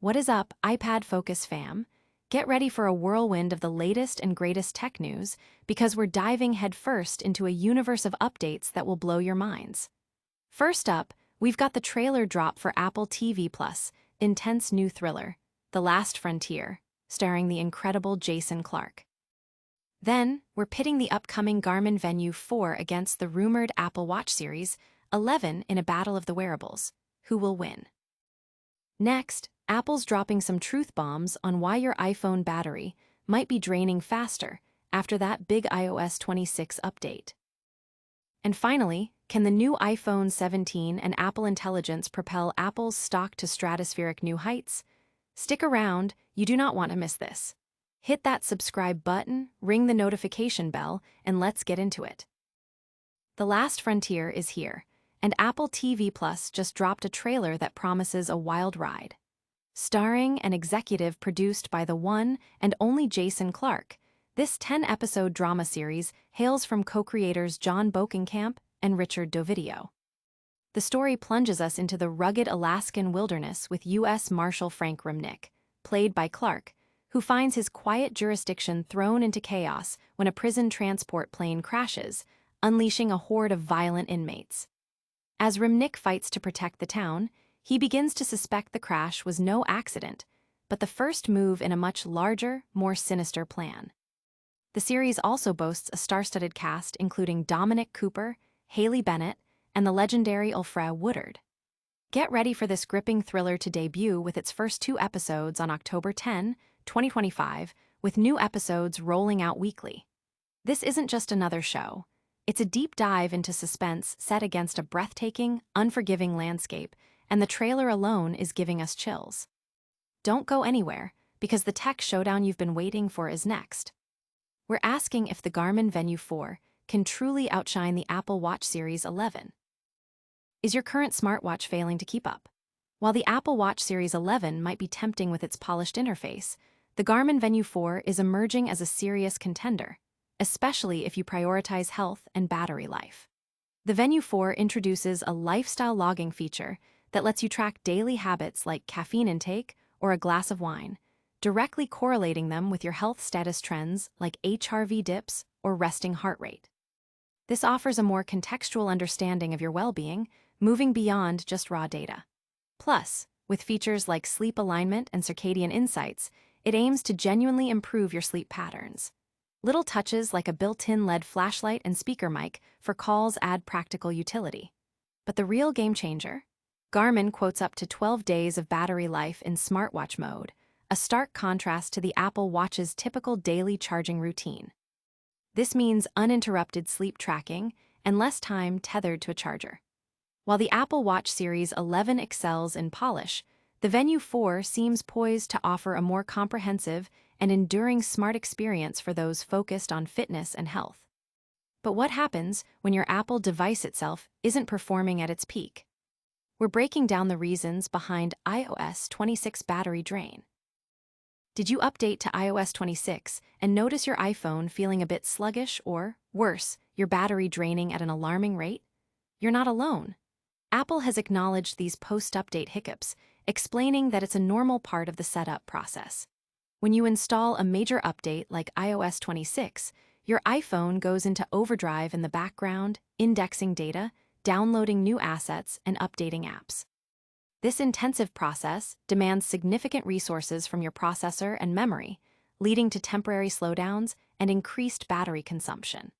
What is up, iPad Focus fam? Get ready for a whirlwind of the latest and greatest tech news because we're diving headfirst into a universe of updates that will blow your minds. First up, we've got the trailer drop for Apple TV Plus, intense new thriller, The Last Frontier, starring the incredible Jason Clarke. Then, we're pitting the upcoming Garmin Venu 4 against the rumored Apple Watch series 11 in a battle of the wearables. Who will win? Next, Apple's dropping some truth bombs on why your iPhone battery might be draining faster after that big iOS 26 update. And finally, can the new iPhone 17 and Apple Intelligence propel Apple's stock to stratospheric new heights? Stick around, you do not want to miss this. Hit that subscribe button, ring the notification bell, and let's get into it. The Last Frontier is here, and Apple TV Plus just dropped a trailer that promises a wild ride. Starring and executive produced by the one and only Jason Clarke, this 10-episode drama series hails from co-creators John Bokenkamp and Richard Dovidio. The story plunges us into the rugged Alaskan wilderness with U.S. Marshal Frank Remnick, played by Clarke, who finds his quiet jurisdiction thrown into chaos when a prison transport plane crashes, unleashing a horde of violent inmates. As Remnick fights to protect the town, he begins to suspect the crash was no accident, but the first move in a much larger, more sinister plan. The series also boasts a star-studded cast including Dominic Cooper, Haley Bennett, and the legendary Ulfre Woodard. Get ready for this gripping thriller to debut with its first 2 episodes on October 10, 2025, with new episodes rolling out weekly. This isn't just another show. It's a deep dive into suspense set against a breathtaking, unforgiving landscape, and the trailer alone is giving us chills. Don't go anywhere, because the tech showdown you've been waiting for is next. We're asking if the Garmin Venu 4 can truly outshine the Apple Watch Series 11. Is your current smartwatch failing to keep up? While the Apple Watch Series 11 might be tempting with its polished interface, the Garmin Venu 4 is emerging as a serious contender, especially if you prioritize health and battery life. The Venu 4 introduces a lifestyle logging feature that lets you track daily habits like caffeine intake or a glass of wine, directly correlating them with your health status trends like HRV dips or resting heart rate. This offers a more contextual understanding of your well-being, moving beyond just raw data. Plus, with features like sleep alignment and circadian insights, it aims to genuinely improve your sleep patterns. Little touches like a built-in LED flashlight and speaker mic for calls add practical utility. But the real game changer? Garmin quotes up to 12 days of battery life in smartwatch mode, a stark contrast to the Apple Watch's typical daily charging routine. This means uninterrupted sleep tracking and less time tethered to a charger. While the Apple Watch Series 11 excels in polish, the Venu 4 seems poised to offer a more comprehensive and enduring smart experience for those focused on fitness and health. But what happens when your Apple device itself isn't performing at its peak? We're breaking down the reasons behind iOS 26 battery drain. Did you update to iOS 26 and notice your iPhone feeling a bit sluggish or, worse, your battery draining at an alarming rate? You're not alone. Apple has acknowledged these post-update hiccups, explaining that it's a normal part of the setup process. When you install a major update like iOS 26, your iPhone goes into overdrive in the background, indexing data, downloading new assets, and updating apps. This intensive process demands significant resources from your processor and memory, leading to temporary slowdowns and increased battery consumption.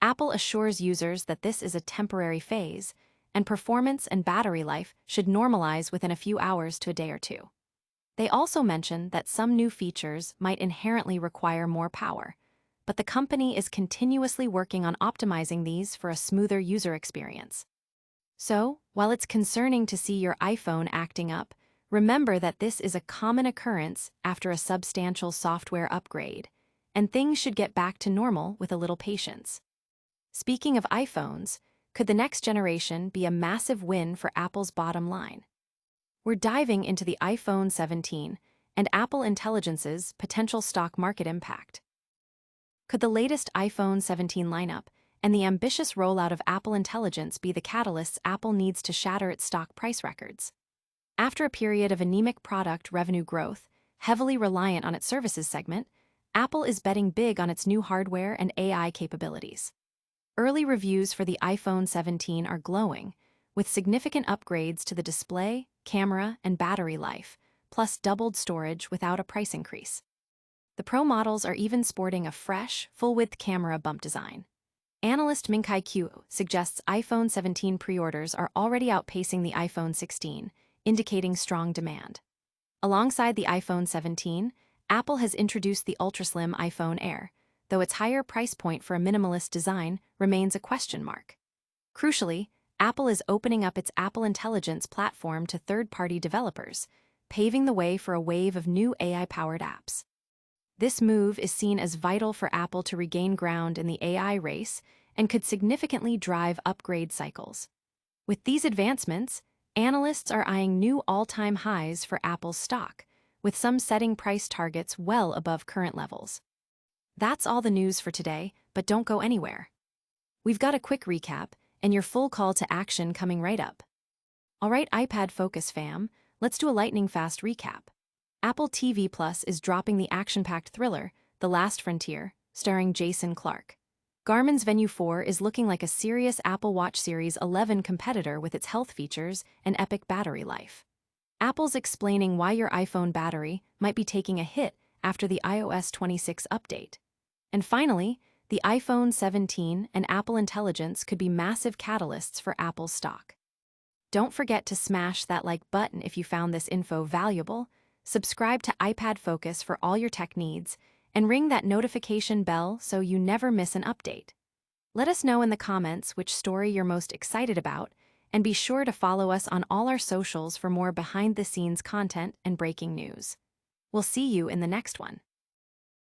Apple assures users that this is a temporary phase, and performance and battery life should normalize within a few hours to a day or two. They also mention that some new features might inherently require more power, but the company is continuously working on optimizing these for a smoother user experience. So, while it's concerning to see your iPhone acting up, remember that this is a common occurrence after a substantial software upgrade, and things should get back to normal with a little patience. Speaking of iPhones, could the next generation be a massive win for Apple's bottom line? We're diving into the iPhone 17 and Apple Intelligence's potential stock market impact. Could the latest iPhone 17 lineup and the ambitious rollout of Apple Intelligence be the catalysts Apple needs to shatter its stock price records? After a period of anemic product revenue growth, heavily reliant on its services segment, Apple is betting big on its new hardware and AI capabilities. Early reviews for the iPhone 17 are glowing, with significant upgrades to the display, camera, and battery life, plus doubled storage without a price increase. The Pro models are even sporting a fresh, full-width camera bump design. Analyst Minkai Q suggests iPhone 17 pre-orders are already outpacing the iPhone 16, indicating strong demand. Alongside the iPhone 17, Apple has introduced the ultra-slim iPhone Air, though its higher price point for a minimalist design remains a question mark. Crucially, Apple is opening up its Apple Intelligence platform to third-party developers, paving the way for a wave of new AI-powered apps. This move is seen as vital for Apple to regain ground in the AI race and could significantly drive upgrade cycles. With these advancements, analysts are eyeing new all-time highs for Apple's stock, with some setting price targets well above current levels. That's all the news for today, but don't go anywhere. We've got a quick recap and your full call to action coming right up. All right, iPad Focus fam, let's do a lightning-fast recap. Apple TV Plus is dropping the action-packed thriller, The Last Frontier, starring Jason Clarke. Garmin's Venu 4 is looking like a serious Apple Watch Series 11 competitor with its health features and epic battery life. Apple's explaining why your iPhone battery might be taking a hit after the iOS 26 update. And finally, the iPhone 17 and Apple Intelligence could be massive catalysts for Apple's stock. Don't forget to smash that like button if you found this info valuable, subscribe to iPad Focus for all your tech needs, and ring that notification bell so you never miss an update. Let us know in the comments which story you're most excited about, and be sure to follow us on all our socials for more behind-the-scenes content and breaking news. We'll see you in the next one.